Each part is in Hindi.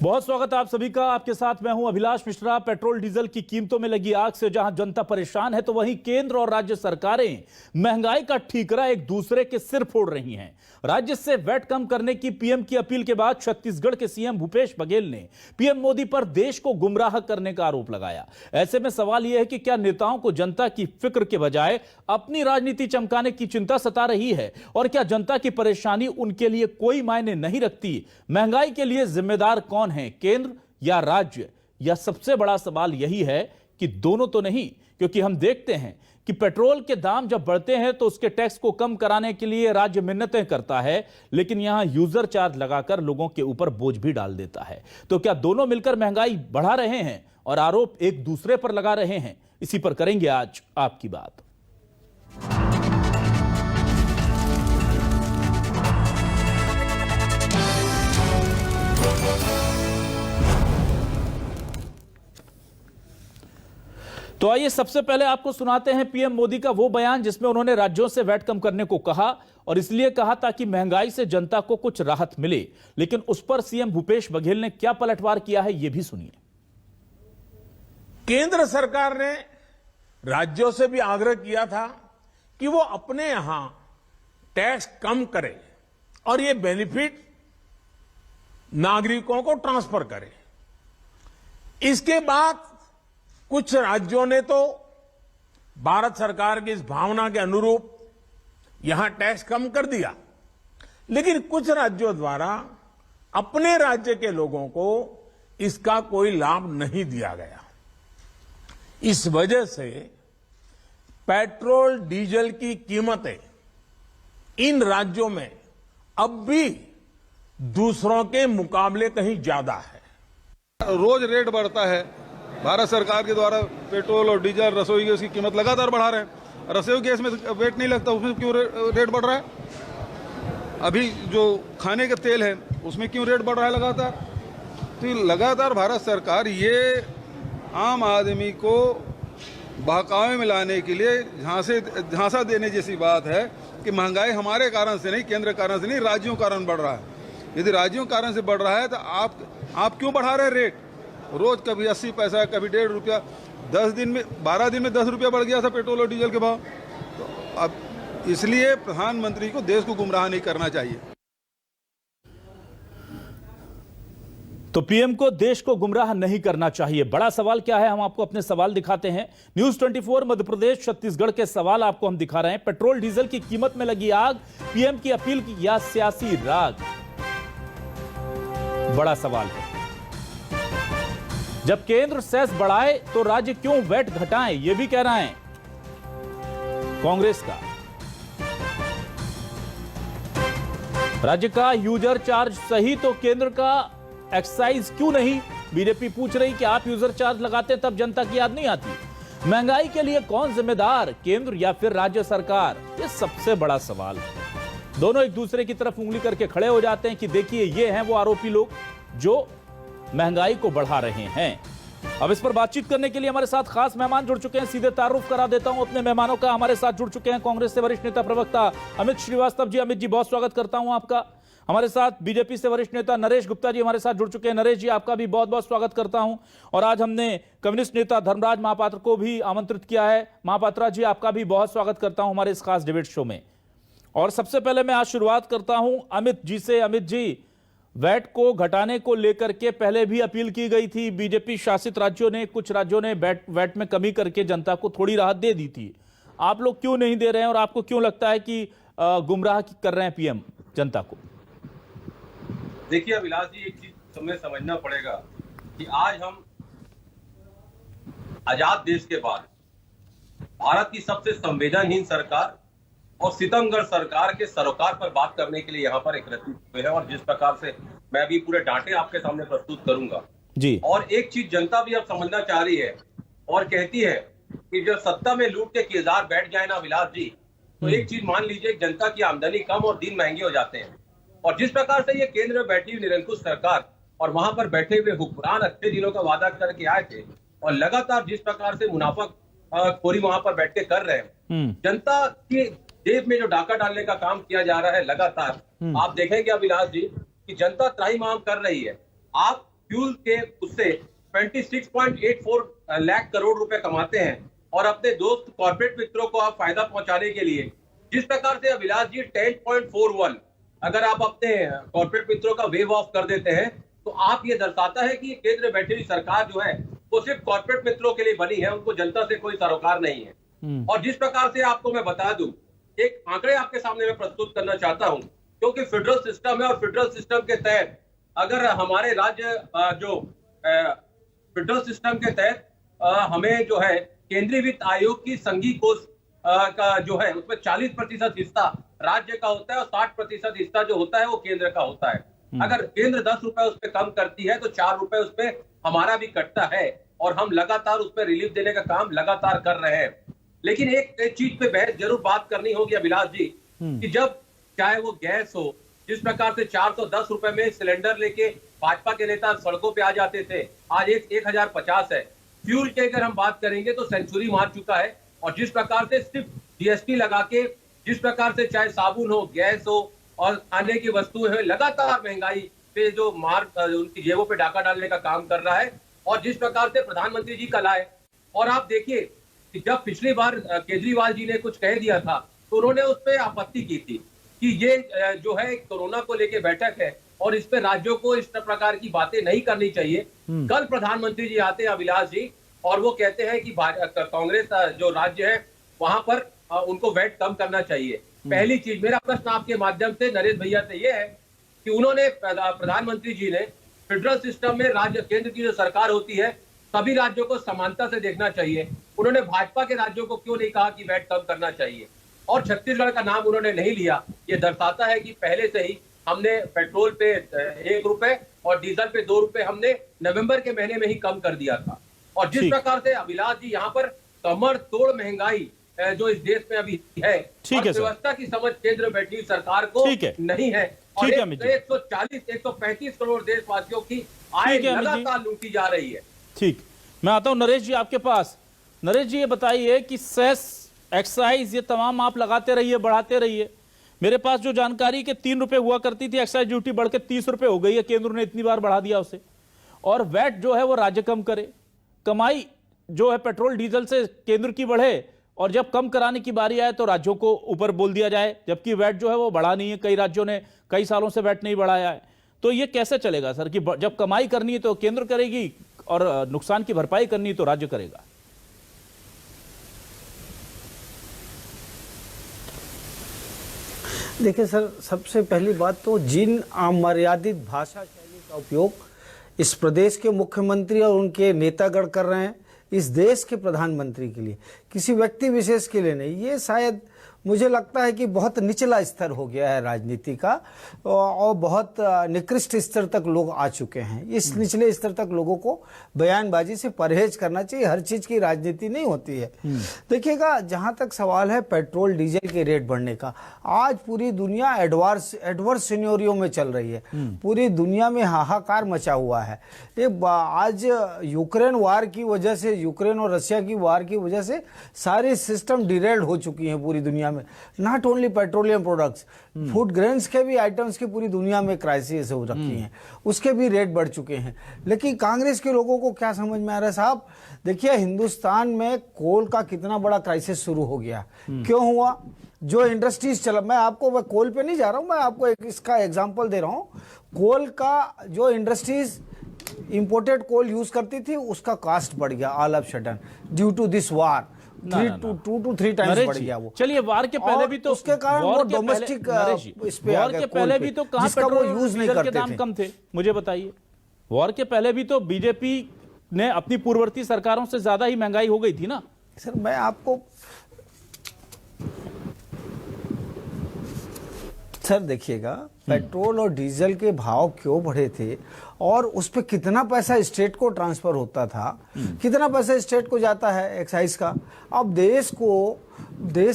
बहुत स्वागत है आप सभी का। आपके साथ मैं हूं अभिलाष मिश्रा। पेट्रोल डीजल की कीमतों में लगी आग से जहां जनता परेशान है, तो वहीं केंद्र और राज्य सरकारें महंगाई का ठीकरा एक दूसरे के सिर फोड़ रही हैं। राज्य से वैट कम करने की पीएम की अपील के बाद छत्तीसगढ़ के सीएम भूपेश बघेल ने पीएम मोदी पर देश को गुमराह करने का आरोप लगाया। ऐसे में सवाल यह है कि क्या नेताओं को जनता की फिक्र के बजाय अपनी राजनीति चमकाने की चिंता सता रही है, और क्या जनता की परेशानी उनके लिए कोई मायने नहीं रखती? महंगाई के लिए जिम्मेदार कौन है, केंद्र या राज्य? या सबसे बड़ा सवाल यही है कि दोनों तो नहीं, क्योंकि हम देखते हैं कि पेट्रोल के दाम जब बढ़ते हैं तो उसके टैक्स को कम कराने के लिए राज्य मिन्नतें करता है, लेकिन यहां यूजर चार्ज लगाकर लोगों के ऊपर बोझ भी डाल देता है। तो क्या दोनों मिलकर महंगाई बढ़ा रहे हैं और आरोप एक दूसरे पर लगा रहे हैं? इसी पर करेंगे आज आपकी बात। तो आइए सबसे पहले आपको सुनाते हैं पीएम मोदी का वो बयान जिसमें उन्होंने राज्यों से वैट कम करने को कहा, और इसलिए कहा ताकि महंगाई से जनता को कुछ राहत मिले। लेकिन उस पर सीएम भूपेश बघेल ने क्या पलटवार किया है, यह भी सुनिए। केंद्र सरकार ने राज्यों से भी आग्रह किया था कि वो अपने यहां टैक्स कम करे और ये बेनिफिट नागरिकों को ट्रांसफर करे। इसके बाद कुछ राज्यों ने तो भारत सरकार की इस भावना के अनुरूप यहां टैक्स कम कर दिया, लेकिन कुछ राज्यों द्वारा अपने राज्य के लोगों को इसका कोई लाभ नहीं दिया गया। इस वजह से पेट्रोल डीजल की कीमतें इन राज्यों में अब भी दूसरों के मुकाबले कहीं ज्यादा है। रोज रेट बढ़ता है। भारत सरकार के द्वारा पेट्रोल और डीजल, रसोई गैस की कीमत लगातार बढ़ा रहे हैं। रसोई गैस में वेट नहीं लगता, उसमें क्यों रेट बढ़ रहा है? अभी जो खाने का तेल है उसमें क्यों रेट बढ़ रहा है लगातार? तो लगातार भारत सरकार ये आम आदमी को बहकावे में लाने के लिए झांसा देने जैसी बात है कि महंगाई हमारे कारण से नहीं, केंद्र कारण से नहीं, राज्यों कारण बढ़ रहा है। यदि राज्यों कारण से बढ़ रहा है तो आप क्यों बढ़ा रहे हैं रेट? रोज कभी 80 पैसा, कभी 1.5 रुपया, 12 दिन में 10 रुपया बढ़ गया था पेट्रोल और डीजल के भाव। तो अब इसलिए प्रधानमंत्री को देश को गुमराह नहीं करना चाहिए। तो पीएम को देश को गुमराह नहीं करना चाहिए। बड़ा सवाल क्या है, हम आपको अपने सवाल दिखाते हैं। न्यूज 24 मध्य प्रदेश छत्तीसगढ़ के सवाल आपको हम दिखा रहे हैं। पेट्रोल डीजल की कीमत में लगी आग, पीएम की अपील की या सियासी राग? बड़ा सवाल है। जब केंद्र सेस बढ़ाए तो राज्य क्यों वैट घटाएं, यह भी कह रहा है कांग्रेस का। राज्य का यूजर चार्ज सही तो केंद्र का एक्साइज क्यों नहीं? बीजेपी पूछ रही कि आप यूजर चार्ज लगाते तब जनता की याद नहीं आती। महंगाई के लिए कौन जिम्मेदार, केंद्र या फिर राज्य सरकार? यह सबसे बड़ा सवाल है। दोनों एक दूसरे की तरफ उंगली करके खड़े हो जाते हैं कि देखिए ये हैं वो आरोपी लोग जो महंगाई को बढ़ा रहे हैं। अब इस पर बातचीत करने के लिए हमारे साथ खास मेहमान जुड़ चुके हैं। सीधे तारुफ करा देता हूं अपने मेहमानों का। हमारे साथ जुड़ चुके हैं कांग्रेस से वरिष्ठ नेता प्रवक्ता अमित श्रीवास्तव जी। अमित जी, बहुत स्वागत करता हूं आपका। हमारे साथ बीजेपी से वरिष्ठ नेता नरेश गुप्ता जी हमारे साथ जुड़ चुके हैं। नरेश जी, आपका भी बहुत बहुत स्वागत करता हूं। और आज हमने कम्युनिस्ट नेता धर्मराज महापात्र को भी आमंत्रित किया है। महापात्रा जी, आपका भी बहुत स्वागत करता हूं हमारे इस खास डिबेट शो में। और सबसे पहले मैं आज शुरुआत करता हूं अमित जी से। अमित जी, वैट को घटाने को लेकर के पहले भी अपील की गई थी। बीजेपी शासित राज्यों ने, कुछ राज्यों ने वैट में कमी करके जनता को थोड़ी राहत दे दी थी। आप लोग क्यों नहीं दे रहे हैं, और आपको क्यों लगता है कि गुमराह कर रहे हैं पीएम जनता को? देखिए अभिलाष जी, एक चीज हमें समझना पड़ेगा कि आज हम आजाद देश के बाद भारत की सबसे संवेदनहीन सरकार और सितमगढ़ सरकार के सरोकार पर बात करने के लिए यहाँ पर एकत्रित हुए हैं, और जिस प्रकार से मैं भी पूरे डांटे आपके सामने प्रस्तुत करूंगा जी। और एक चीज जनता भी अब समझना चाह रही है और कहती है कि जब सत्ता में लूट के किरदार बैठ जाए ना अभिलाष जी, तो एक चीज मान लीजिए, जनता की आमदनी कम और दिन महंगे हो जाते हैं। और जिस प्रकार से ये केंद्र में बैठी हुई निरंकुश सरकार और वहां पर बैठे हुए हुक्मरान अच्छे दिनों का वादा करके आए थे, और लगातार जिस प्रकार से मुनाफाखोरी वहां पर बैठ के कर रहे हैं, जनता की जेब में जो डाका डालने का काम किया जा रहा है लगातार, आप देखेंगे अभिलाष जी कि जनता त्राहिमाम कर रही है। आप फ्यूल के उससे 26.84 लाख करोड़ रुपए कमाते हैं और अपने दोस्त कॉर्पोरेट मित्रों को आप फायदा पहुंचाने के लिए जिस प्रकार से अभिलाष जी 10.41 अगर आप अपने कॉर्पोरेट मित्रों का वेव ऑफ कर देते हैं तो आप ये दर्शाता है कि केंद्र में बैठी हुई सरकार जो है वो सिर्फ कॉर्पोरेट मित्रों के लिए बनी है, उनको जनता से कोई सरोकार नहीं है। और जिस प्रकार से आपको मैं बता दूं, एक आंकड़े आपके सामने मैं प्रस्तुत करना चाहता हूं, क्योंकि फेडरल सिस्टम है और फेडरल सिस्टम के तहत अगर हमारे राज्य जो फेडरल सिस्टम के तहत हमें जो है केंद्रीय वित्त आयोग की संघीय कोष का जो है उसमें 40% हिस्सा राज्य का होता है और 60% हिस्सा जो होता है वो केंद्र का होता है। अगर केंद्र 10 रुपए उस पर कम करती है तो 4 रुपए उस पर हमारा भी कटता है और हम लगातार उस पर रिलीफ देने का काम लगातार कर रहे हैं। लेकिन एक चीज पे बहस जरूर बात करनी होगी अभिलाष जी, कि जब चाहे वो गैस हो, जिस प्रकार से 410 रुपए में सिलेंडर लेके भाजपा के नेता सड़कों पे आ जाते थे, आज 1050 है। फ्यूल की अगर हम बात करेंगे तो सेंचुरी मार चुका है और जिस प्रकार से सिर्फ जीएसटी लगा के जिस प्रकार से चाहे साबुन हो, गैस हो और खाने की वस्तुएं हो, लगातार महंगाई पे जो मार उनकी जेबों पे डाका डालने का काम कर रहा है। और जिस प्रकार से प्रधानमंत्री जी कल आए और आप देखिए कि जब पिछली बार केजरीवाल जी ने कुछ कह दिया था तो उन्होंने उस पर आपत्ति की थी कि ये जो है कोरोना को लेके बैठक है और इस पे राज्यों को इस प्रकार की बातें नहीं करनी चाहिए। कल प्रधानमंत्री जी आते हैं अभिलाष जी और वो कहते हैं कि कांग्रेस जो राज्य है वहां पर उनको वैट कम करना चाहिए। पहली चीज, मेरा प्रश्न आपके माध्यम से नरेश भैया से ये है कि उन्होंने प्रधानमंत्री जी ने फेडरल सिस्टम में राज्य केंद्र की जो सरकार होती है सभी राज्यों को समानता से देखना चाहिए। उन्होंने भाजपा के राज्यों को क्यों नहीं कहा कि वैट कम करना चाहिए और छत्तीसगढ़ का नाम उन्होंने नहीं लिया। ये दर्शाता है कि पहले से ही हमने पेट्रोल पे 1 रुपए और डीजल पे 2 रुपए हमने नवंबर के महीने में ही कम कर दिया था। और जिस प्रकार से अभिलाष जी यहाँ पर कमर तोड़ महंगाई जो इस देश में अभी है, व्यवस्था की समझ केंद्र बैठी सरकार को नहीं है और 140-135 करोड़ देशवासियों की आय लगातार लूटी जा रही है। ठीक, मैं आता हूं नरेश जी आपके पास। नरेश जी ये बताइए कि सेस, एक्साइज, ये तमाम आप लगाते रहिए, बढ़ाते रहिए। मेरे पास जो जानकारी के 3 रुपए हुआ करती थी एक्साइज ड्यूटी बढ़ के 30 रुपए हो गई है, केंद्र ने इतनी बार बढ़ा दिया उसे। और वैट जो है वो राज्य कम करे, कमाई जो है पेट्रोल डीजल से केंद्र की बढ़े और जब कम कराने की बारी आए तो राज्यों को ऊपर बोल दिया जाए, जबकि वैट जो है वो बढ़ा नहीं है। कई राज्यों ने कई सालों से वैट नहीं बढ़ाया है। तो ये कैसे चलेगा सर कि जब कमाई करनी है तो केंद्र करेगी और नुकसान की भरपाई करनी है तो राज्य करेगा? देखिए सर, सबसे पहली बात तो जिन अमर्यादित भाषा शैली का उपयोग इस प्रदेश के मुख्यमंत्री और उनके नेतागण कर रहे हैं, इस देश के प्रधानमंत्री के लिए, किसी व्यक्ति विशेष के लिए नहीं, ये शायद मुझे लगता है कि बहुत निचला स्तर हो गया है राजनीति का और बहुत निकृष्ट स्तर तक लोग आ चुके हैं। इस निचले स्तर तक लोगों को बयानबाजी से परहेज करना चाहिए। हर चीज की राजनीति नहीं होती है। देखिएगा, जहां तक सवाल है पेट्रोल डीजल के रेट बढ़ने का, आज पूरी दुनिया एडवर्स सिनेरियो में चल रही है। पूरी दुनिया में हाहाकार मचा हुआ है। आज यूक्रेन वार की वजह से, यूक्रेन और रशिया की वार की वजह से सारी सिस्टम डिरेल्ड हो चुकी है पूरी दुनिया में। Not only petroleum products, food grains के भी आइटम्स की पूरी दुनिया में क्राइसिस हो रखी हैं, उसके भी रेट बढ़ चुके हैं। लेकिन कांग्रेस के लोगों को क्या समझ में आ रहा है साहब? देखिए, हिंदुस्तान में कोल का कितना बड़ा क्राइसिस शुरू हो गया। क्यों हुआ? जो इंडस्ट्रीज चला, मैं कोल पे नहीं जा रहा हूं, मैं आपको इसका एग्जांपल दे रहा हूं। कोल का जो इंडस्ट्रीज इंपोर्टेड कोल यूज करती थी उसका कॉस्ट बढ़ गया all of sudden due to this war. 2 to 3 times बढ़ गया वो। चलिए, वार के पहले भी तो उसके कारण वो डोमेस्टिक इस पे वॉर के पहले भी तो कहां पेट्रोल यूज नहीं करते थे, दाम कम थे? मुझे बताइए, वॉर के पहले भी तो बीजेपी ने अपनी पूर्ववर्ती सरकारों से ज्यादा ही महंगाई हो गई थी ना सर। मैं आपको सर देखिएगा, पेट्रोल और डीजल के भाव क्यों बढ़े थे और उस पर कितना पैसा स्टेट को ट्रांसफर होता था, कितना पैसा स्टेट को जाता है एक्साइज का। अब देश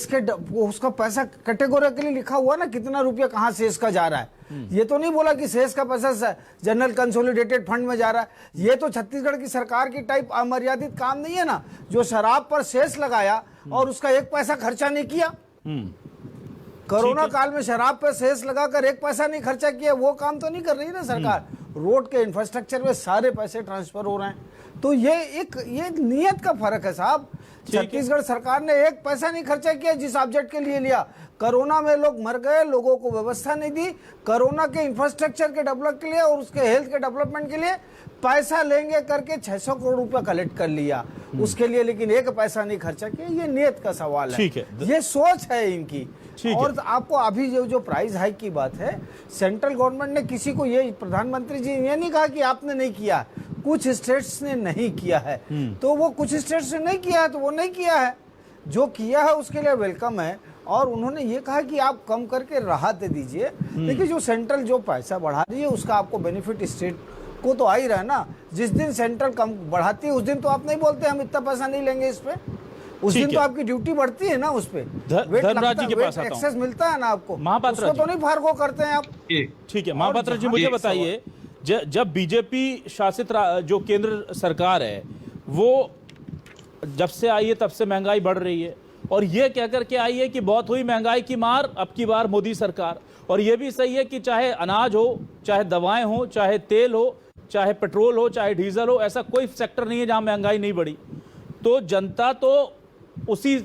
के उसका पैसा कैटेगोरिकली लिखा हुआ ना, कितना रुपया कहाँ सेस का जा रहा है। ये तो नहीं बोला कि सेस का पैसा जनरल कंसोलिडेटेड फंड में जा रहा है। ये तो छत्तीसगढ़ की सरकार की टाइप अमर्यादित काम नहीं है ना, जो शराब पर सेस लगाया और उसका 1 पैसा खर्चा नहीं किया। कोरोना काल में शराब पे सेस लगाकर 1 पैसा नहीं खर्चा किया, वो काम तो नहीं कर रही ना सरकार। रोड के इंफ्रास्ट्रक्चर में सारे पैसे ट्रांसफर हो रहे हैं। तो ये नियत का फर्क है साहब। छत्तीसगढ़ सरकार ने एक पैसा नहीं खर्चा किया जिस ऑब्जेक्ट के लिए लिया। कोरोना में लोग मर गए, लोगों को व्यवस्था नहीं दी, कोरोना के इंफ्रास्ट्रक्चर के डेवलप के लिए और उसके हेल्थ के डेवलपमेंट के लिए पैसा लेंगे करके 600 करोड़ रुपया कलेक्ट कर लिया उसके लिए, लेकिन एक पैसा नहीं खर्चा किया। ये नियत का सवाल है, ये सोच है इनकी। और आपको अभी जो प्राइस हाइक की बात है, सेंट्रल गवर्नमेंट ने किसी को, ये प्रधानमंत्री जी ये नहीं कहा कि आपने नहीं किया, कुछ स्टेट्स ने नहीं किया है, तो वो कुछ स्टेट्स ने नहीं किया है तो वो नहीं किया है, जो किया है उसके लिए वेलकम है। और उन्होंने ये कहा कि आप कम करके राहत दे दीजिए, लेकिन जो सेंट्रल जो पैसा बढ़ा रही है उसका आपको बेनिफिट स्टेट को तो आ ही रहा है ना। जिस दिन सेंट्रल कम बढ़ाती है उस दिन तो आप नहीं बोलते हम इतना पैसा नहीं लेंगे इस पे, उस दिन तो आपकी ड्यूटी बढ़ती है ना, उस पे धर्मराज जी के पास आता हूं। एक्सेस मिलता है ना आपको, महापात्रा तो नहीं फार्गो करते हैं आप। ठीक है महापात्रा जी, मुझे बताइए, जब बीजेपी शासित जो केंद्र सरकार है वो जब से आई है तब से महंगाई बढ़ रही है, और ये कह करके आई है कि बहुत हुई महंगाई की मार, अब की बार मोदी सरकार। और ये भी सही है कि चाहे अनाज हो, चाहे दवाएं हो, चाहे तेल हो, चाहे पेट्रोल हो, चाहे डीजल हो, ऐसा कोई सेक्टर नहीं है जहां महंगाई नहीं बढ़ी। तो जनता तो उसी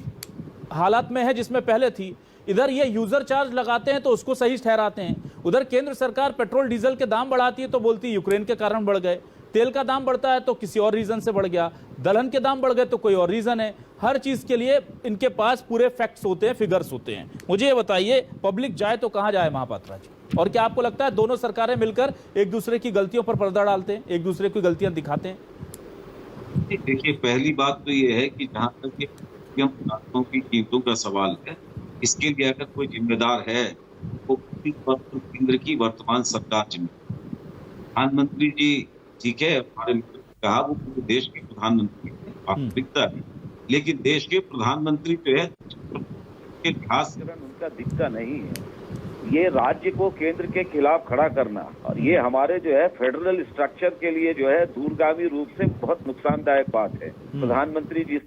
हालात में है जिसमें पहले थी। इधर ये यूजर चार्ज लगाते हैं तो उसको सही ठहराते हैं, उधर केंद्र सरकार पेट्रोल डीजल के दाम बढ़ाती है तो बोलती है यूक्रेन के कारण बढ़ गए, तेल का दाम बढ़ता है तो किसी और रीजन से बढ़ गया, दलहन के दाम बढ़ गए तो कोई और रीजन है। हर चीज के लिए इनके पास पूरे फैक्ट्स होते हैं, फिगर्स होते हैं। मुझे ये बताइए, पब्लिक जाए तो कहां जाए महापात्रा जी? और क्या आपको लगता है दोनों सरकारें मिलकर एक दूसरे की गलतियों पर पर्दा डालते हैं, एक दूसरे की गलतियां दिखाते हैं? देखिए, पहली बात तो ये है कि जहाँ तक की कीमतों का सवाल है, इसके लिए अगर कोई जिम्मेदार है तो केंद्र की वर्तमान सरकार जिम्मेदार। प्रधानमंत्री जी ठीक है, हमारे मित्र ने कहा वो पूरे देश के प्रधानमंत्री वास्तविकता है, लेकिन देश के प्रधानमंत्री जो है के लिहाज उनका दिखता नहीं है। ये राज्य को केंद्र के खिलाफ खड़ा करना और ये हमारे जो है फेडरल स्ट्रक्चर के लिए जो है दूरगामी रूप से बहुत नुकसानदायक बात है। प्रधानमंत्री जिस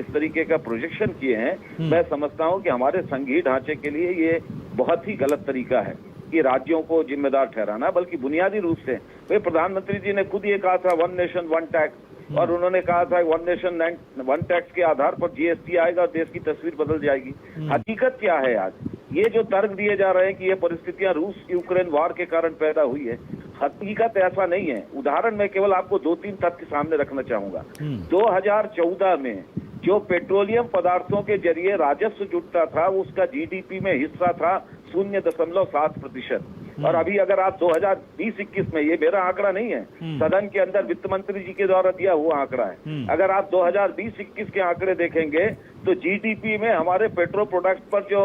तरीके का प्रोजेक्शन किए हैं, मैं समझता हूं कि हमारे संघीय ढांचे के लिए ये बहुत ही गलत तरीका है कि राज्यों को जिम्मेदार ठहराना। बल्कि बुनियादी रूप से वे प्रधानमंत्री जी ने खुद ये कहा था 1 नेशन 1 टैक्स, और उन्होंने कहा था 1 नेशन 1 टैक्स के आधार पर जीएसटी आएगा और देश की तस्वीर बदल जाएगी। हकीकत क्या है आज? ये जो तर्क दिए जा रहे हैं कि ये परिस्थितियां रूस यूक्रेन वार के कारण पैदा हुई है, हकीकत ऐसा नहीं है। उदाहरण मैं केवल आपको 2-3 तथ्य सामने रखना चाहूंगा। 2014 में जो पेट्रोलियम पदार्थों के जरिए राजस्व जुटता था उसका जीडीपी में हिस्सा था 0.7%। और अभी अगर आप 2020-21 में, ये मेरा आंकड़ा नहीं है, सदन के अंदर वित्त मंत्री जी के द्वारा दिया हुआ आंकड़ा है, अगर आप 2020-21 के आंकड़े देखेंगे तो जीडीपी में हमारे पेट्रो प्रोडक्ट्स पर जो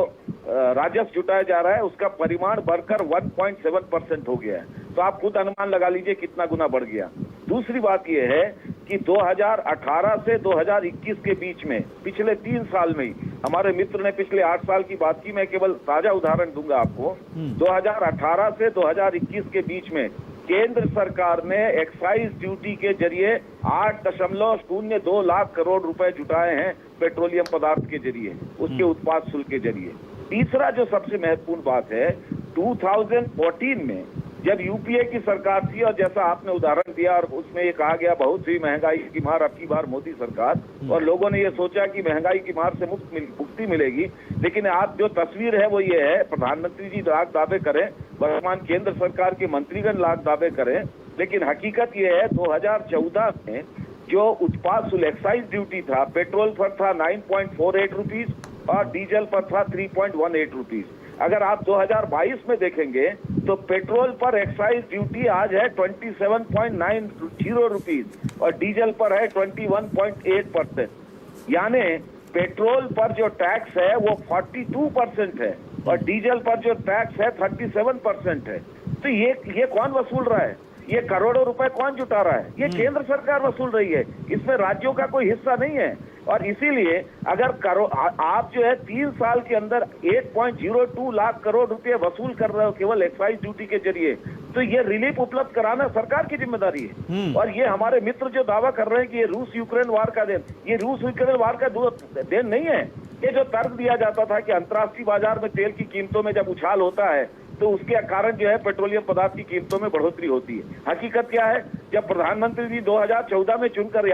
राजस्व जुटाया जा रहा है उसका परिमाण बढ़कर 1.7% हो गया है। तो आप खुद अनुमान लगा लीजिए कितना गुना बढ़ गया। दूसरी बात यह है कि 2018 से 2021 के बीच में, पिछले 3 साल में ही, हमारे मित्र ने पिछले 8 साल की बात की, मैं केवल ताजा उदाहरण दूंगा आपको। 2018 से 2021 के बीच में केंद्र सरकार ने एक्साइज ड्यूटी के जरिए 8.02 लाख करोड़ रुपए जुटाए हैं पेट्रोलियम पदार्थ के जरिए, उसके उत्पाद शुल्क के जरिए। तीसरा जो सबसे महत्वपूर्ण बात है, 2014 में जब यूपीए की सरकार थी और जैसा आपने उदाहरण दिया और उसमें ये कहा गया बहुत सी महंगाई की मार अब की बार मोदी सरकार, और लोगों ने ये सोचा कि महंगाई की मार से मुक्ति मिलेगी। लेकिन आज जो तस्वीर है वो ये है, प्रधानमंत्री जी लाख दावे करें, वर्तमान केंद्र सरकार के मंत्रीगण लाख दावे करें, लेकिन हकीकत ये है 2014 में जो उत्पाद शुल्क एक्साइज ड्यूटी था, पेट्रोल पर था 9.48 रुपीज और डीजल पर था 3.18 रुपीज। अगर आप 2022 में देखेंगे तो पेट्रोल पर एक्साइज ड्यूटी आज है 27.90 रुपीज और डीजल पर है 21.8%। यानी पेट्रोल पर जो टैक्स है वो 42% है और डीजल पर जो टैक्स है 37% है। तो ये कौन वसूल रहा है? ये करोड़ों रुपए कौन जुटा रहा है? ये केंद्र सरकार वसूल रही है, इसमें राज्यों का कोई हिस्सा नहीं है। और इसीलिए अगर आप जो है 3 साल के अंदर 8.02 लाख करोड़ रुपए वसूल कर रहे हो केवल एक्साइज ड्यूटी के जरिए, तो ये रिलीफ उपलब्ध कराना सरकार की जिम्मेदारी है। और ये हमारे मित्र जो दावा कर रहे हैं कि ये रूस यूक्रेन वार का देन, ये रूस यूक्रेन वार का देन नहीं है। ये जो तर्क दिया जाता था कि अंतर्राष्ट्रीय बाजार में तेल की कीमतों में जब उछाल होता है तो उसके कारण जो है पेट्रोलियम पदार्थ की कीमतों में बढ़ोतरी होती है। हकीकत क्या है, जब प्रधानमंत्री जी 2014 में चुनकर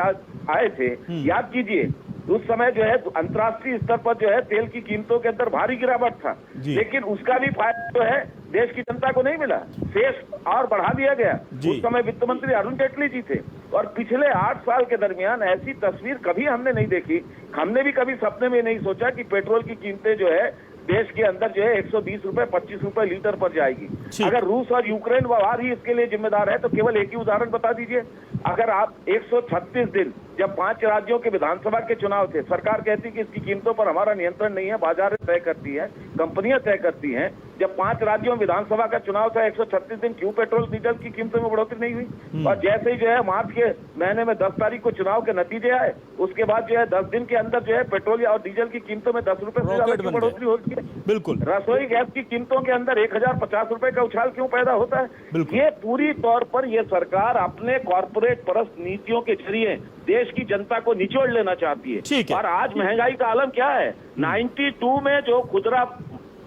आए थे, याद कीजिए उस समय जो है अंतर्राष्ट्रीय स्तर पर जो है तेल की कीमतों के अंदर भारी गिरावट था, लेकिन उसका भी फायदा जो है देश की जनता को नहीं मिला, शेष और बढ़ा दिया गया। उस समय वित्त मंत्री अरुण जेटली जी थे और पिछले 8 साल के दरमियान ऐसी तस्वीर कभी हमने नहीं देखी। हमने भी कभी सपने में नहीं सोचा कि पेट्रोल की कीमतें जो है देश के अंदर जो है 120 रुपए 25 रुपए लीटर पर जाएगी। अगर रूस और यूक्रेन वार ही इसके लिए जिम्मेदार है तो केवल एक ही उदाहरण बता दीजिए। अगर आप 136 दिन जब 5 राज्यों के विधानसभा के चुनाव थे, सरकार कहती कि इसकी कीमतों पर हमारा नियंत्रण नहीं है, बाजार तय करती है, कंपनियां तय करती हैं। जब 5 राज्यों में विधानसभा का चुनाव था 136 दिन क्यों पेट्रोल डीजल की कीमतों में बढ़ोतरी नहीं हुई? और जैसे ही जो है मार्च के महीने में 10 तारीख को चुनाव के नतीजे आए, उसके बाद जो है 10 दिन के अंदर जो है पेट्रोल और डीजल की कीमतों में 10 रुपए से ज्यादा की बढ़ोतरी होती है। बिल्कुल। रसोई गैस की कीमतों के अंदर 1050 रुपए का उछाल क्यों पैदा होता है? ये पूरी तौर पर ये सरकार अपने कॉर्पोरेट परस्त नीतियों के जरिए देश की जनता को निचोड़ लेना चाहती है। और आज महंगाई का आलम क्या है? 92 में जो खुदरा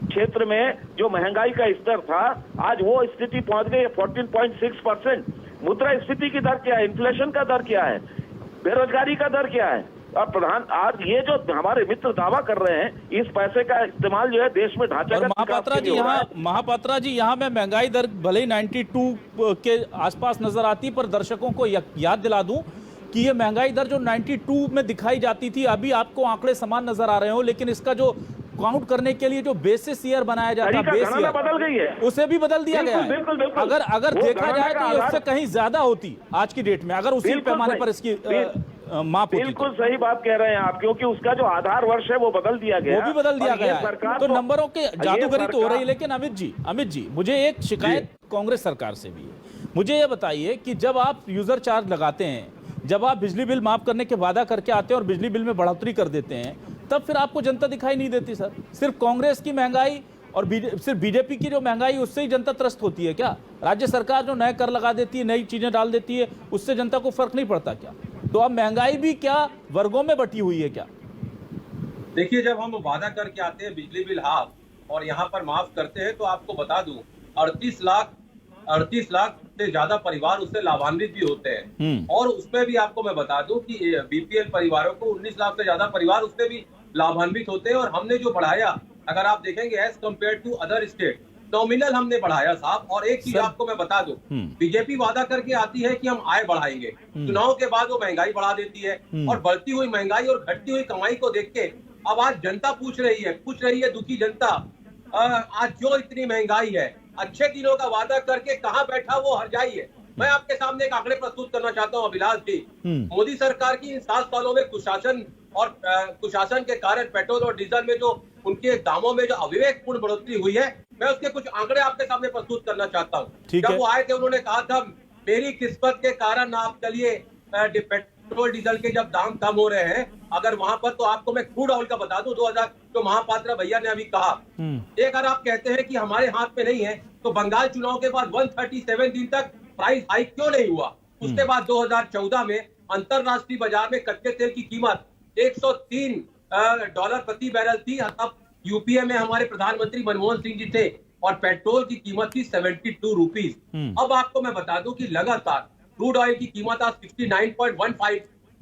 क्षेत्र में जो महंगाई का स्तर था, आज वो स्थिति पहुंच गई 14.6%। मुद्रा स्फीति की दर क्या है? इन्फ्लेशन का दर क्या है? बेरोजगारी का दर क्या है? और आज ये जो हमारे मित्र दावा कर रहे हैं, इस पैसे का इस्तेमाल जो है देश में ढांचागत महापात्रा जी यहाँ में महंगाई दर भले ही 92 के आसपास नजर आती, पर दर्शकों को याद दिला दूं कि ये महंगाई दर जो 92 में दिखाई जाती थी, अभी आपको आंकड़े समान नजर आ रहे हो, लेकिन इसका जो काउंट करने के लिए जो बेसिस ईयर बनाया जाता है, बेस ईयर बदल गई है, उसे भी बदल दिया गया है। अगर देखा जाए तो उससे कहीं ज्यादा होती आज की डेट में, अगर उसी पैमाने पर इसकी माप होती। बिल्कुल सही बात कह रहे हैं आप, क्योंकि उसका जो आधार वर्ष है वो बदल दिया गया, वो भी बदल दिया गया है। तो नंबरों के जादूगरी तो हो रही है। लेकिन अमित जी मुझे एक शिकायत कांग्रेस सरकार से भी है। मुझे ये बताइए कि जब आप यूजर चार्ज लगाते हैं, जब आप बिजली बिल माफ करने के वादा करके आते हैं और बिजली बिल में बढ़ोतरी कर देते हैं, तब फिर आपको जनता दिखाई नहीं देती सर? सिर्फ कांग्रेस की महंगाई और सिर्फ बीजेपी की जो महंगाई, उससे ही जनता त्रस्त होती है क्या? राज्य सरकार जो नए कर लगा देती है, नई चीजें डाल देती है, उससे जनता को फर्क नहीं पड़ता क्या? तो अब महंगाई भी क्या वर्गों में बटी हुई है क्या? देखिए, जब हम वादा करके आते हैं बिजली बिल हाफ और यहाँ पर माफ करते हैं, तो आपको बता दूं 38 लाख से ज्यादा परिवार उससे लाभान्वित भी होते हैं। और उसमें भी आपको मैं बता दूं कि बीपीएल परिवारों को 19 लाख से ज्यादा परिवार उससे भी लाभान्वित होते हैं। और हमने जो बढ़ाया, अगर आप देखेंगे as compare to other state, nominal हमने बढ़ाया साहब। और एक चीज आपको मैं बता दूं, बीजेपी वादा करके आती है कि हम आय बढ़ाएंगे, चुनाव के बाद वो महंगाई बढ़ा देती है। और बढ़ती हुई महंगाई और घटती हुई कमाई को देख के अब आज जनता पूछ रही है दुखी जनता, आज क्यों इतनी महंगाई है? अच्छे दिनों का वादा करके कहां बैठा वो हरजाई है। मैं आपके सामने एक आंकड़े प्रस्तुत करना चाहता हूं अभिलाष जी। मोदी सरकार की इन 7 सालों में कुशासन के कारण पेट्रोल और डीजल में जो उनके दामों में जो अविवेकपूर्ण बढ़ोतरी हुई है, मैं उसके कुछ आंकड़े आपके सामने प्रस्तुत करना चाहता हूँ। जब वो आए थे उन्होंने कहा था मेरी किस्मत के कारण आप चलिए पेट्रोल डीजल के जब दाम कम हो रहे हैं, अगर वहां पर, तो आपको मैं क्रूड ऑयल का बता दूं 2000 जो महापात्रा भैया ने अभी कहा, अगर आप कहते हैं कि हमारे हाथ में नहीं है, तो बंगाल चुनाव के बाद 137 दिन तक प्राइस हाइक क्यों नहीं हुआ? उसके बाद 2014 में अंतरराष्ट्रीय बाजार में कच्चे तेल की कीमत $103 प्रति बैरल थी। तब यूपीए में हमारे प्रधानमंत्री मनमोहन सिंह जी थे और पेट्रोल की कीमत थी 72 रुपीज। अब आपको मैं बता दूं कि लगातार क्रूड ऑयल की कीमत आज 69.15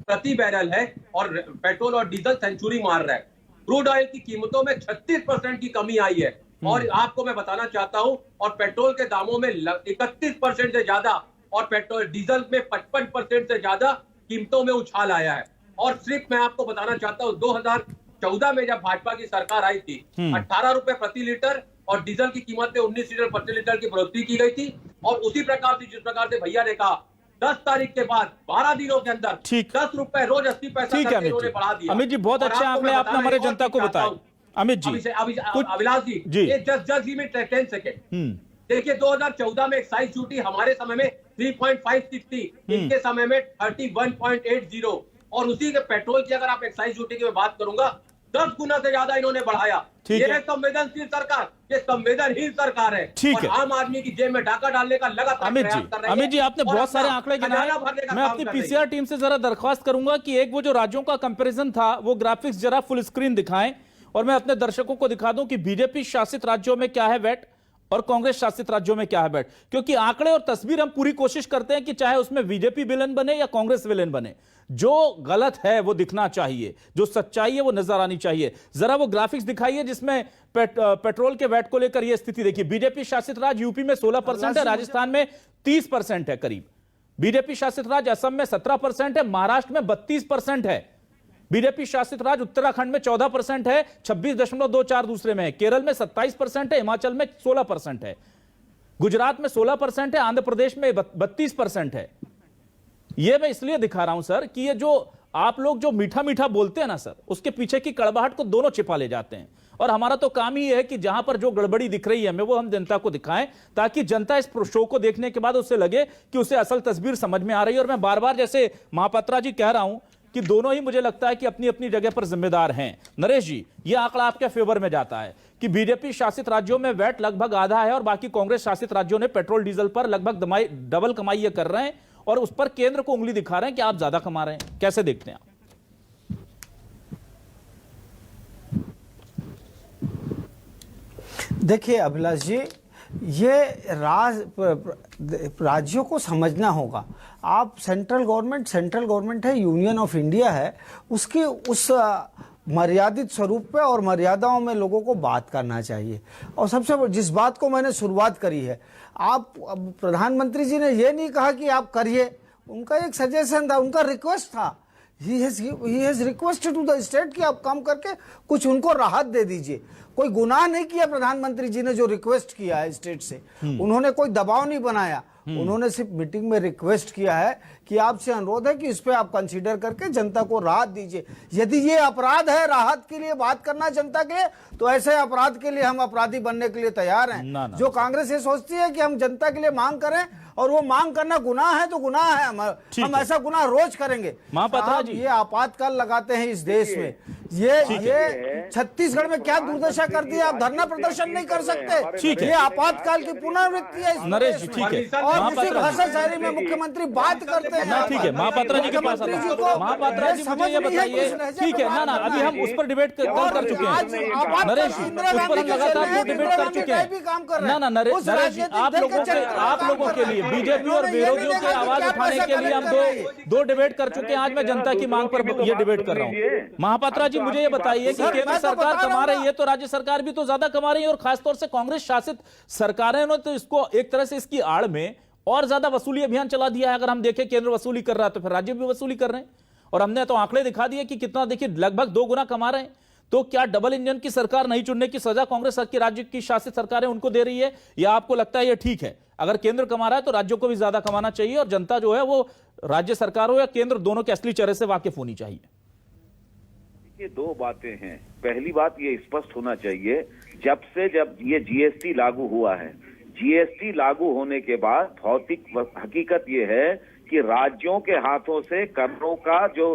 प्रति बैरल है और पेट्रोल और डीजल सेंचुरी मार रहा है। क्रूड ऑयल की कीमतों में 36% की कमी आई है। और आपको मैं बताना चाहता हूं, और पेट्रोल के दामों में 31% से ज्यादा और पेट्रोल डीजल में 55% से ज्यादा कीमतों में उछाल आया है। और सिर्फ मैं आपको बताना चाहता हूं 2014 में जब भाजपा की सरकार आई थी 18 रुपए प्रति लीटर और डीजल की कीमत में 19 लीटर प्रति लीटर की बढ़ोतरी की गई थी। और उसी प्रकार से जिस प्रकार से भैया ने कहा 10 तारीख के बाद 12 दिनों के अंदर 10 रुपए रोज 80 पैसा उन्होंने बढ़ा दिया। अमित जी बहुत अच्छे आंकड़े आपने हमारे जनता को बताया। अमित जी अभिलाष जी जस्ट गिव मी 10 सेकेंड। देखिए 2014 में एक्साइज ड्यूटी हमारे समय में 3.56 थी, इनके समय में 31.80। और उसी के पेट्रोल की अगर आप एक्साइज ड्यूटी की मैं बात करूंगा 10 गुना से ज्यादा इन्होंने बढ़ाया। ये है संवेदनशील सरकार, ये संवेदनहीन सरकार है। और आम आदमी की जेब में डाका डालने का लगातार प्रयास कर रहे हैं। अमित जी आपने बहुत सारे आंकड़े गिनाए। मैं अपनी पीसीआर टीम से जरा दरख्वास्त करूंगा कि एक वो जो राज्यों का कंपैरिजन था वो ग्राफिक्स जरा फुल स्क्रीन दिखाएं और मैं अपने दर्शकों को दिखा दूं कि बीजेपी शासित राज्यों में क्या है वेट और कांग्रेस शासित राज्यों में क्या है बैठ, क्योंकि आंकड़े और तस्वीर हम पूरी कोशिश करते हैं कि चाहे उसमें बीजेपी विलेन बने या कांग्रेस विलेन बने, जो गलत है वो दिखना चाहिए, जो सच्चाई है वो नजर आनी चाहिए। जरा वो ग्राफिक्स दिखाइए जिसमें पेट्रोल के वैट को लेकर यह स्थिति देखिए। बीजेपी शासित राज्य यूपी में 16% है, राजस्थान में 30% है करीब। बीजेपी शासित राज्य असम में 17% है, महाराष्ट्र में 32% है। बीजेपी शासित राज्य उत्तराखंड में 14% है, 26.24 दूसरे में है। केरल में 27% है, हिमाचल में 16% है, गुजरात में 16% है, आंध्र प्रदेश में 32% है। यह मैं इसलिए दिखा रहा हूं सर कि ये जो आप लोग जो मीठा मीठा बोलते हैं ना सर, उसके पीछे की कड़वाहट को दोनों छिपा ले जाते हैं। और हमारा तो काम ही है कि जहां पर जो गड़बड़ी दिख रही है हमें, वो हम जनता को दिखाएं, ताकि जनता इस शो को देखने के बाद उससे लगे कि उसे असल तस्वीर समझ में आ रही है। और मैं बार बार जैसे महापात्रा जी कह रहा हूं कि दोनों ही मुझे लगता है कि अपनी अपनी जगह पर जिम्मेदार हैं। नरेश जी, यह आंकड़ा आपके फेवर में जाता है कि बीजेपी शासित राज्यों में वैट लगभग आधा है और बाकी कांग्रेस शासित राज्यों ने पेट्रोल डीजल पर लगभग डबल कमाई कर रहे हैं और उस पर केंद्र को उंगली दिखा रहे हैं कि आप ज्यादा कमा रहे हैं। कैसे देखते हैं आप? देखिए अभिलाष जी, ये राज्यों को समझना होगा। आप सेंट्रल गवर्नमेंट है, यूनियन ऑफ इंडिया है, उसकी उस मर्यादित स्वरूप पे और मर्यादाओं में लोगों को बात करना चाहिए। और सबसे जिस बात को मैंने शुरुआत करी है, आप प्रधानमंत्री जी ने ये नहीं कहा कि आप करिए, उनका एक सजेशन था, उनका रिक्वेस्ट था। He has requested to the state कि आप काम करके कुछ उनको राहत दे दीजिए। कोई गुनाह नहीं किया प्रधानमंत्री जी ने जो रिक्वेस्ट किया है स्टेट से, उन्होंने कोई दबाव नहीं बनाया, उन्होंने सिर्फ मीटिंग में रिक्वेस्ट किया है कि आपसे अनुरोध है कि इस पे आप कंसीडर करके जनता को राहत दीजिए। यदि ये अपराध है राहत के लिए बात करना जनता के लिए, तो ऐसे अपराध के लिए हम अपराधी बनने के लिए तैयार हैं। जो कांग्रेस ये सोचती है कि हम जनता के लिए मांग करें और वो मांग करना गुनाह है, तो गुनाह है, हम ऐसा गुनाह रोज करेंगे। ये आपातकाल लगाते हैं इस देश में। ये छत्तीसगढ़ में क्या दुर्दशा कर दी, आप धरना प्रदर्शन नहीं कर सकते। ये आपातकाल की पुनरावृत्ति है। नरेश जी ठीक है, और इसी भाषा शैली में मुख्यमंत्री बात करते हैं। ठीक है, महापात्रा जी के पास आता हूं। महापात्रा जी मुझे ये बताइए, ठीक है ना, अभी हम उस पर डिबेट कर चुके हैं। नरेश जी, उस पर हम लगातार जो डिबेट कर चुके हैं। ना नरेश जी, आप लोगों के लिए, बीजेपी और विरोधियों की आवाज उठाने के लिए हम दो डिबेट कर चुके हैं। आज मैं जनता की मांग पर ये डिबेट कर रहा हूँ। महापात्रा जी मुझे ये बताइए कि केंद्र सरकार कमा रही है तो राज्य सरकार भी तो ज्यादा कमा रही है, और खासतौर से कांग्रेस शासित सरकारें ने तो इसको एक तरह से इसकी आड़ में और ज्यादा वसूली अभियान चला दिया है। अगर हम देखें केंद्र वसूली कर रहा है तो फिर राज्य भी वसूली कर रहे हैं, और हमने तो आंकड़े दिखा दिए कि कितना, देखिए लगभग 2 गुना कमा रहे हैं। तो क्या डबल इंजन की सरकार नहीं चुनने की सजा कांग्रेस की राज्य की शासित सरकारें उनको दे रही है, या आपको लगता है ये ठीक है? अगर केंद्र कमा रहा है तो राज्यों को भी ज्यादा कमाना चाहिए, और जनता जो है वो राज्य सरकार हो या केंद्र, दोनों के असली चेहरे से वाकिफ होनी चाहिए। ये 2 बातें हैं। पहली बात ये स्पष्ट होना चाहिए, जब ये जीएसटी लागू हुआ है, जीएसटी लागू होने के बाद भौतिक हकीकत ये है कि राज्यों के हाथों से करों का जो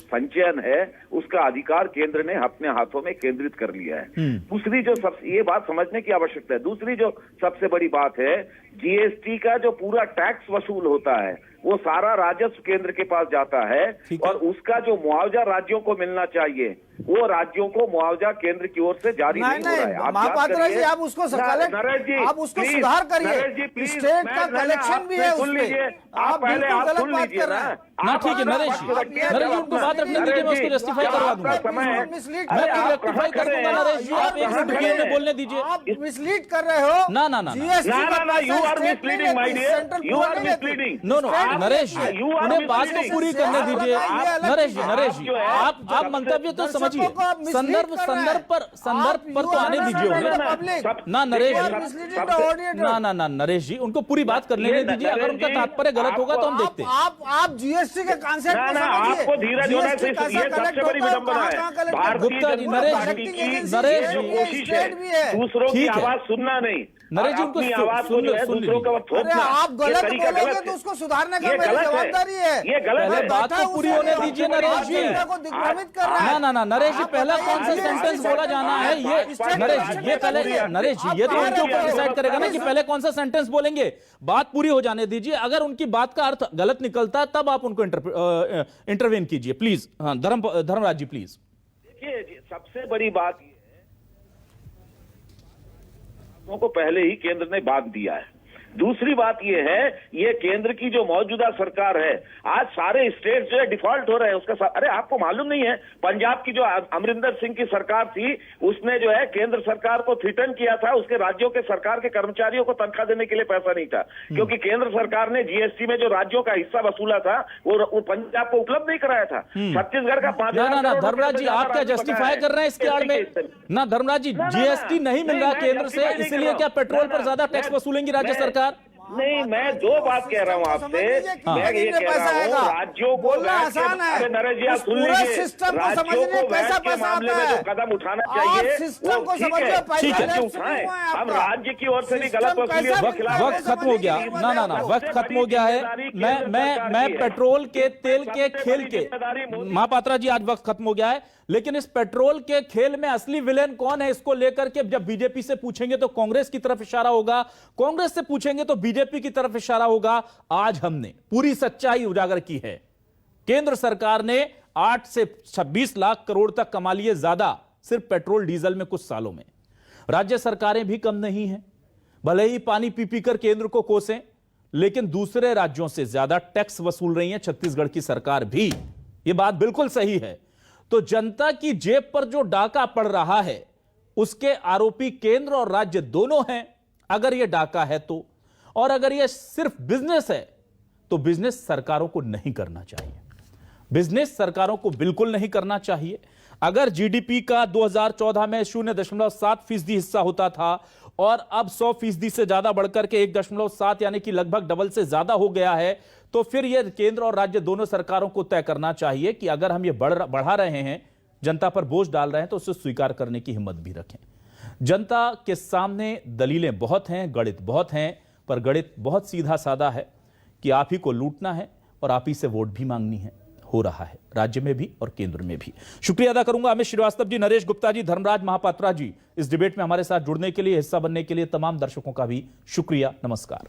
संचयन है उसका अधिकार केंद्र ने अपने हाथों में केंद्रित कर लिया है। दूसरी जो ये बात समझने की आवश्यकता है, दूसरी जो सबसे बड़ी बात है, जीएसटी का जो पूरा टैक्स वसूल होता है वो सारा राजस्व केंद्र के पास जाता है, और उसका जो मुआवजा राज्यों को मिलना चाहिए वो राज्यों को मुआवजा केंद्र की ओर से जारी नहीं हो रहा है। महापात्रा जी, आप उसको आप उसको सुधार करिए। स्टेट का कलेक्शन भी है उसमें, आप पहले बिल्कुल गलत बात लीजिए कर रहे हैं। ना ठीक है नरेश जी, उनको बात रखने दीजिए, मैं उसको जस्टिफाई करवा दूंगा। मैं रेक्टिफाई कर दूंगा नरेश जी, आप एक मिनट में बोलने दीजिए। आप मिसलीड कर रहे हो। ना you are misleading my dear, you are misleading. No Naresh ji, उन्हें बात को पूरी करने दीजिए। नरेश जी आप मंतव्य तो समझिए, संदर्भ पर तो आने दीजिए उन्हें। ना नरेश जी, ना नरेश जी, उनको पूरी बात कर लेने दीजिए। अगर उनका तात्पर्य गलत होगा तो हम देखते हैं। आप जीएसटी के कांसेप्ट को समझिए। आपको धीरज होना है, ये सबसे बड़ी विडंबना है। गुप्ता जी, नरेश जी, दूसरों की आवाज सुनना नहीं, नरेश जी उनको दूसरों का थोपना, आप गलत बोलोगे तो उसको सुधारने का मेरी जवाबदारी है। ये गलत है। बात तो पूरी होने दीजिए नरेश जी। को दिग्भ्रमित कर रहा है। ना नरेश जी, पहला कौन सा सेंटेंस बोला जाना है ये नरेश जी, ये पहले नरेश जी, ये तो उनके ऊपर डिसाइड करेगा ना कि पहले कौन सा सेंटेंस बोलेंगे। बात पूरी हो जाने दीजिए, अगर उनकी बात का अर्थ गलत निकलता है तब आप उनको इंटरवेन कीजिए प्लीज। हाँ, धर्मराज जी प्लीज। देखिए सबसे बड़ी बात वस्तुओं को पहले ही केंद्र ने बांध दिया है। दूसरी बात ये है, ये केंद्र की जो मौजूदा सरकार है, आज सारे स्टेट जो है डिफॉल्ट हो रहे हैं उसका। अरे आपको मालूम नहीं है, पंजाब की जो अमरिंदर सिंह की सरकार थी, उसने जो है केंद्र सरकार को थ्रेटन किया था, उसके राज्यों के सरकार के कर्मचारियों को तनख्वाह देने के लिए पैसा नहीं था, क्योंकि केंद्र सरकार ने जीएसटी में जो राज्यों का हिस्सा वसूला था वो पंजाब को उपलब्ध नहीं कराया था। छत्तीसगढ़ का 5,000 ना धर्मराज जी, आप क्या जस्टिफाई कर रहे हैं इसके आड़ में? ना धर्मराज जी, जीएसटी नहीं मिल रहा केंद्र से, इसलिए क्या पेट्रोल पर ज्यादा टैक्स वसूलेंगी राज्य सरकार? नहीं, मैं दो बात कह रहा हूँ आपसे। मैं ये कह रहा हूँ राज्यों को आसान है। अरे नरेश जी आप सुन पूरा लीजिए, सिस्टम को राज्यों समझने को कैसा वैट के पैसा मामले आता में है। जो कदम उठाना आप चाहिए सिस्टम को वो ठीक समझिए, है, पैसा ठीक है, है, उठाएं। आपका। हम राज्य की ओर से भी गलत सिस्टम वसूली कैसा के खिलाफ वक्त खत्म हो गया। ना वक्त खत्म हो गया है। मैं पेट्रोल के तेल के खेल के, महापात्रा जी, आज वक्त खत्म हो गया है, लेकिन इस पेट्रोल के खेल में असली विलेन कौन है, इसको लेकर के जब बीजेपी से पूछेंगे तो कांग्रेस की तरफ इशारा होगा, कांग्रेस से पूछेंगे तो बीजेपी की तरफ इशारा होगा। आज हमने पूरी सच्चाई उजागर की है। केंद्र सरकार ने 8 से 26 लाख करोड़ तक कमा लिए ज्यादा सिर्फ पेट्रोल डीजल में कुछ सालों में। राज्य सरकारें भी कम नहीं हैं, भले ही पानी पी पी कर केंद्र को कोसें, लेकिन दूसरे राज्यों से ज्यादा टैक्स वसूल रही है छत्तीसगढ़ की सरकार भी। यह बात बिल्कुल सही है। तो जनता की जेब पर जो डाका पड़ रहा है, उसके आरोपी केंद्र और राज्य दोनों हैं, अगर यह डाका है तो। और अगर यह सिर्फ बिजनेस है तो बिजनेस सरकारों को नहीं करना चाहिए। बिजनेस सरकारों को बिल्कुल नहीं करना चाहिए। अगर जीडीपी का 2014 में 0.7% हिस्सा होता था और अब 100% से ज्यादा बढ़कर के 1.7 यानी कि लगभग डबल से ज्यादा हो गया है, तो फिर यह केंद्र और राज्य दोनों सरकारों को तय करना चाहिए कि अगर हम ये बढ़ा रहे हैं, जनता पर बोझ डाल रहे हैं, तो उसे स्वीकार करने की हिम्मत भी रखें। जनता के सामने दलीलें बहुत हैं, गणित बहुत हैं, पर गणित बहुत सीधा साधा है कि आप ही को लूटना है और आप ही से वोट भी मांगनी है। हो रहा है राज्य में भी और केंद्र में भी। शुक्रिया अदा करूंगा अमित श्रीवास्तव जी, नरेश गुप्ता जी, धर्मराज महापात्रा जी, इस डिबेट में हमारे साथ जुड़ने के लिए, हिस्सा बनने के लिए। तमाम दर्शकों का भी शुक्रिया। नमस्कार।